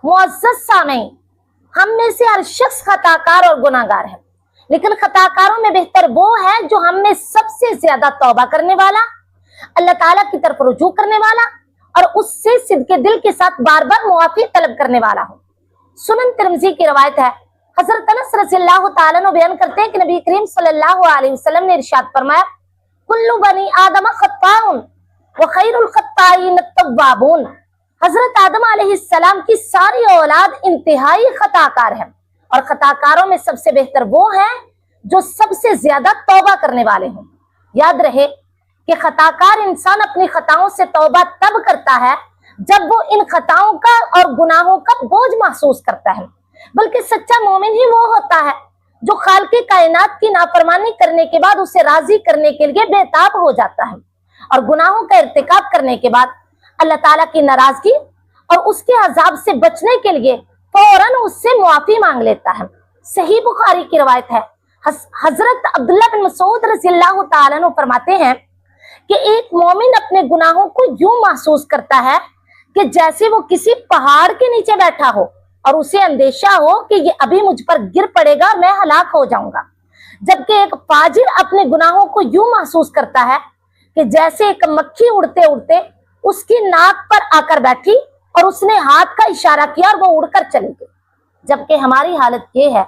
मुअज़्ज़ज़ सामीन, हम में से हर शख्स खताकार और गुनाहगार है, लेकिन खताकारों में बेहतर वो है जो हम में सबसे ज्यादा तौबा करने वाला, अल्लाह ताला की तरफ रुजू करने वाला और उससे सिद्के दिल के साथ बार बार मुआफी तलब करने वाला हो। सुनन तिरमिज़ी की रवायत है, हजरत अनस रज़ियल्लाहु ताला अन्हु बयान करते हैं कि नबी करीम सल्लल्लाहु अलैहि वसल्लम ने इरशाद फरमाया, कुल्लु बनी आदम खत्ताउन व खैरुल खत्ताइन तव्वाबून। हजरत आदम अलैहिस्सलाम की सारी औलाद इंतहाई खताकार है और खताकारों में सबसे बेहतर वो है जो सबसे ज्यादा तौबा करने वाले हों। याद रहे कि खताकार इंसान अपनी खताओं से तौबा तब करता है जब वो इन खताओं का और गुनाहों का बोझ महसूस करता है, बल्कि सच्चा मोमिन ही वो होता है जो खालिक़े कायनात की नाफरमानी करने के बाद उसे राजी करने के लिए बेताब हो जाता है और गुनाहों का इर्तिकाब करने के बाद अल्लाह ताला की नाराजगी और उसके अजाब से बचने के लिए फौरन उससे मुआफी मांग लेता है। सही बुखारी की रवायत है, हजरत अब्दुल्लाह बिन मसूद रज़ियल्लाहु ताला अन्हु फरमाते हैं कि एक मोमिन अपने गुनाहों को यूं महसूस करता है कि जैसे वो किसी पहाड़ के नीचे बैठा हो और उसे अंदेशा हो कि ये अभी मुझ पर गिर पड़ेगा और मैं हलाक हो जाऊंगा, जबकि एक फाजिर अपने गुनाहों को यूं महसूस करता है कि जैसे एक मक्खी उड़ते उड़ते उसकी नाक पर आकर बैठी और उसने हाथ का इशारा किया और वो उड़कर चली गई। जबकि हमारी हालत ये है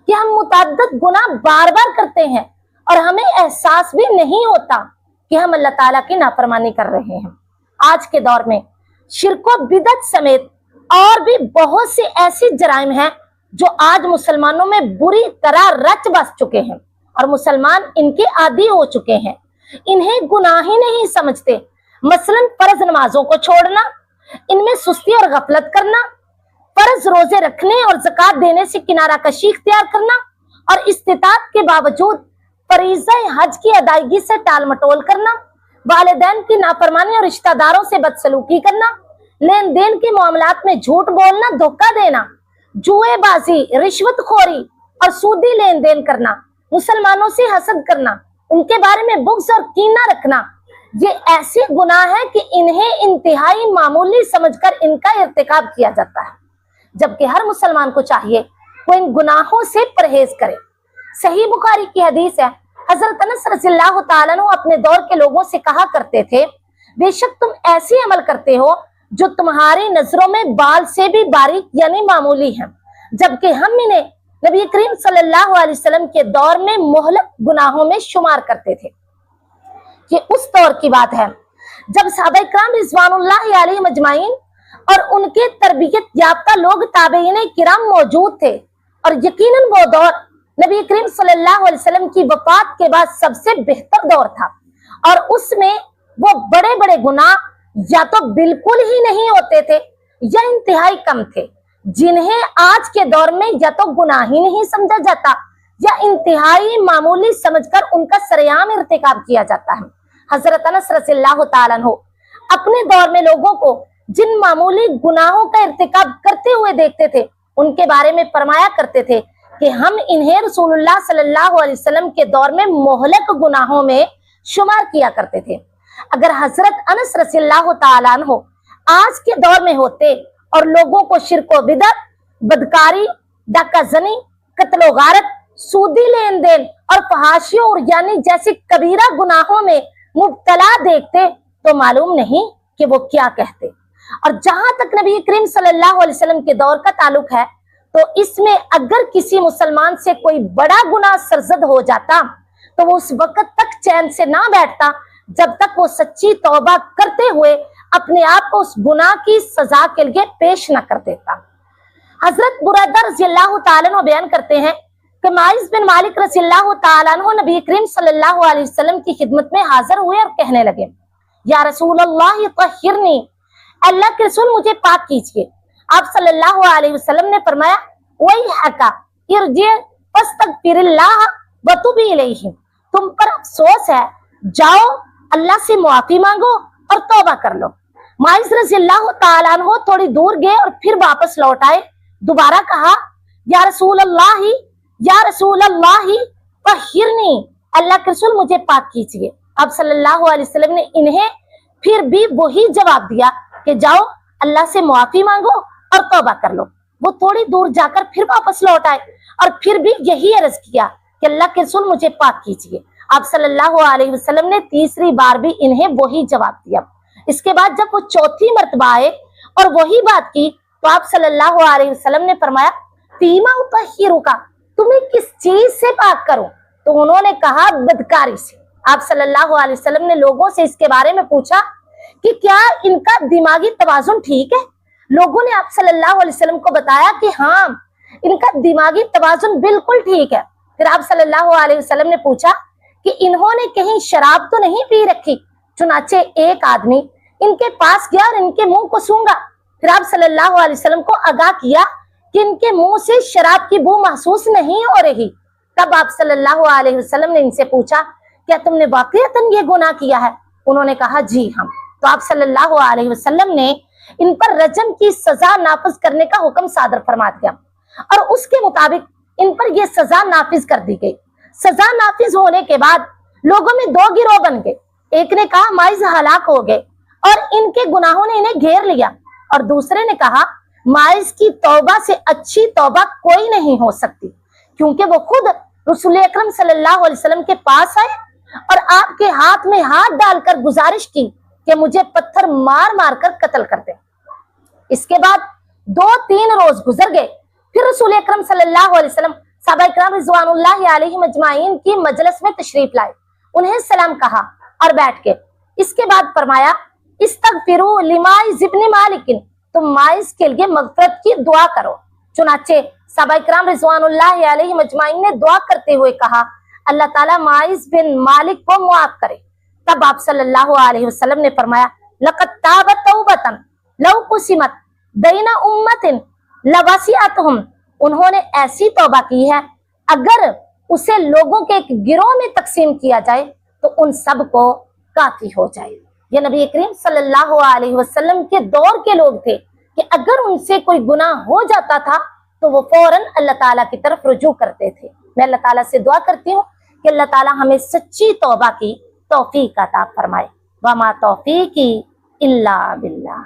कि हम मुतअद्दिद गुनाह बार बार करते हैं और हमें एहसास भी नहीं होता कि हम अल्लाह ताला की नाफरमानी कर रहे हैं। आज के दौर में शिर्क व बिदअत समेत और भी बहुत से ऐसे जराइम हैं जो आज मुसलमानों में बुरी तरह रच बस चुके हैं और मुसलमान इनके आदी हो चुके हैं। इन्हें गुनाह ही नहीं समझते। मसलन फर्ज नमाजों को छोड़ना, इनमें सुस्ती और गफलत करना, फर्ज रोजे रखने और ज़कात देने से किनारा कशी इख्तियार करना और इस्तिताअत के बावजूद फरीज़ा हज की अदायगी से टाल मटोल करना, वालिदैन की नाफरमानी और रिश्तेदारों से बदसलूकी करना, लेन देन के मामलात में झूठ बोलना, धोखा देना, जुएबाजी, रिश्वतखोरी और सूदी लेन देन करना, मुसलमानों से हसद करना, उनके बारे में बुग़्ज़ और कीना रखना, ये ऐसे गुनाह हैं कि इन्हें इंतहाई मामूली समझकर इनका इर्तिकाब किया जाता है, जबकि हर मुसलमान को चाहिए वो इन गुनाहों से परहेज करे। सही बुखारी की हदीस है, हजरत अनस रज़ियल्लाहु ताला अन्हु अपने दौर के लोगों से कहा करते थे, बेशक तुम ऐसे अमल करते हो जो तुम्हारी नजरों में बाल से भी बारीक यानी मामूली है, जबकि हम इन्हें नबी करीम सल्लल्लाहु अलैहि वसल्लम के दौर में मुहलक गुनाहों में शुमार करते थे। ये उस दौर की बात है जब सहाबा इकराम रिज़वानुल्लाहि अलैहिम अजमाइन और उनके तरबियत याफ्ता लोग ताबईन किराम मौजूद थे और यकीनन वो दौर नबी करीम सल्लल्लाहु अलैहि वसल्लम की वफात के बाद सबसे बेहतर दौर था और उसमें वो बड़े बड़े गुनाह या तो बिल्कुल ही नहीं होते थे या इंतहाई कम थे, जिन्हें आज के दौर में या तो गुनाह ही नहीं समझा जाता या इंतहाई मामूली समझकर उनका सरेआम इर्तिकाब किया जाता है। हजरत अनस रज़ियल्लाहु ताला अन्हु अपने दौर में लोगों को जिन मामूली गुनाहों का इर्तिकाब करते हुए देखते थे उनके बारे में फरमाया करते थे कि हम इन्हें रसूलुल्लाह सल्लल्लाहु अलैहि वसल्लम के दौर में मुहलक गुनाहों में शुमार किया करते थे। अगर हजरत अनस रज़ियल्लाहु ताला अन्हु आज के दौर में होते और लोगों को शिर्क व बिदअत, बदकारी, डाकाज़नी, कत्ल व गारत, सूदी लेन देन और फहाशियों और यानी जैसे कबीरा गुनाहों में मुब्तला देखते तो मालूम नहीं कि वो क्या कहते। और जहां तक नबी करीम सल्लल्लाहु अलैहि वसल्लम के दौर का ताल्लुक है तो इसमें अगर किसी मुसलमान से कोई बड़ा गुनाह सरजद हो जाता तो वो उस वक्त तक चैन से ना बैठता जब तक वो सच्ची तौबा करते हुए अपने आप को उस गुनाह की सजा के लिए पेश न कर देता। हजरत बुरैदा रज़ियल्लाहु ताला अन्हु बयान करते हैं कि माइज़ बिन मालिक रज़ियल्लाहु ताला अन्हु नबी करीम सल्लल्लाहु अलैहि वसल्लम की खिदमत में हाजिर हुए और कहने लगे, या रसूल अल्लाह तहिरनी, अल्लाह के रसूल मुझे पाक कीजिए। आप सल्लल्लाहु अलैहि वसल्लम ने फरमाया, वही हका इरजी फस्तगफिरिल्लाह व तुबी इलैहि, तुम पर अफसोस है, जाओ अल्लाह से मुआफी मांगो और तौबा कर लो। माइज़ रज़ियल्लाहु ताला अन्हु थोड़ी दूर गए और फिर वापस लौट आए। दोबारा कहा, या रसूल अल्लाह तहिरनी, अल्लाह के रसूल मुझे पाक कीजिए। आप सल्लल्लाहु अलैहि वसल्लम ने इन्हें फिर भी वही जवाब दिया कि जाओ अल्लाह से मुआफी मांगो और तौबा कर लो। वो थोड़ी दूर जाकर फिर वापस लौट आए और फिर भी यही अर्ज किया कि अल्लाह के रसूल मुझे पाक कीजिए। आप सल्लल्लाहु अलैहि वसल्लम ने तीसरी बार भी इन्हें वही जवाब दिया। इसके बाद जब वो चौथी मर्तबा आए और वही बात की तो आप सल्लल्लाहु अलैहि वसल्लम ने फरमाया फीमा उतहिरुका, तुम्हें किस चीज से पाक करूं? तो उन्होंने कहा बदकारी से। आप सल्लल्लाहु अलैहि वसल्लम ने लोगों से इसके बारे में पूछा कि क्या इनका दिमागी तवाजुन ठीक है? लोगों ने आप सल्लल्लाहु अलैहि वसल्लम को बताया कि हाँ, इनका दिमागी तवाजुन बिल्कुल ठीक है। फिर आप सल्लल्लाहु अलैहि वसल्लम ने पूछा कि इन्होंने कहीं शराब तो नहीं पी रखी? चुनाचे एक आदमी इनके पास गया और इनके मुंह को सूंघा। फिर आप सल्लल्लाहु अलैहि वसल्लम को आगाह किया कि इनके मुंह से शराब की बू महसूस नहीं हो रही। तब आप सल्लल्लाहु अलैहि वसल्लम ने इनसे पूछा क्या तुमने वाकईतन ये गुनाह किया है? उन्होंने कहा जी हम। तो आप सल्लल्लाहु अलैहि वसल्लम ने इन पर रजम की सजा नाफिज करने का हुक्म सादर फरमा दिया और उसके मुताबिक इन पर यह सजा नाफिज कर दी गई। सजा नाफिज होने के बाद लोगों में दो गिरोह बन गए। एक ने कहा माइज हलाक हो गए और इनके गुनाहों ने इन्हें घेर लिया, और दूसरे ने कहा माइज की तौबा से अच्छी तौबा कोई नहीं हो सकती, क्योंकि वो खुद रसूल अकरम सल्लल्लाहु अलैहि वसल्लम के पास आए और आपके हाथ में हाथ डालकर गुजारिश की कि मुझे पत्थर मार मार कर कत्ल कर दे। इसके बाद 2-3 रोज गुजर गए। फिर रसूल अकरम सल्लल्लाहु अलैहि वसल्लम सहाबा किराम रिज़वानुल्लाहि अलैहिम अजमाइन की मजलिस में तशरीफ लाए, उन्हें सलाम कहा और बैठ गए। इसके बाद फरमाया इस्तगफिरू लिमाइज इब्न मालिक, तुम माइज के लिए मगफरत की दुआ करो। चुनाचे सहाबा किराम रिज़वानुल्लाहि अलैहिम अजमाइन ने दुआ करते हुए कहा अल्लाह ताला माइज बिन मालिक को मुआफ करे। तब आप सल्लल्लाहु अलैहि वसल्लम ने फरमाया लक़द ताबत तौबतन लौ कुसिमत बैना उम्मतिन लवसिअतहुम, उन्होंने ऐसी तौबा की है अगर उसे लोगों के एक गिरोह में तकसीम किया जाए तो उन सब को काफी हो जाए। ये नबी करीम सल्लल्लाहु अलैहि वसल्लम के दौर के लोग थे कि अगर उनसे कोई गुनाह हो जाता था तो वो फौरन अल्लाह ताला की तरफ रुजू करते थे। मैं अल्लाह ताला से दुआ करती हूँ कि अल्लाह ताला हमें सच्ची तौबा की तौफीक अता फरमाए। वमा तौफीकी इल्ला बिल्लाह।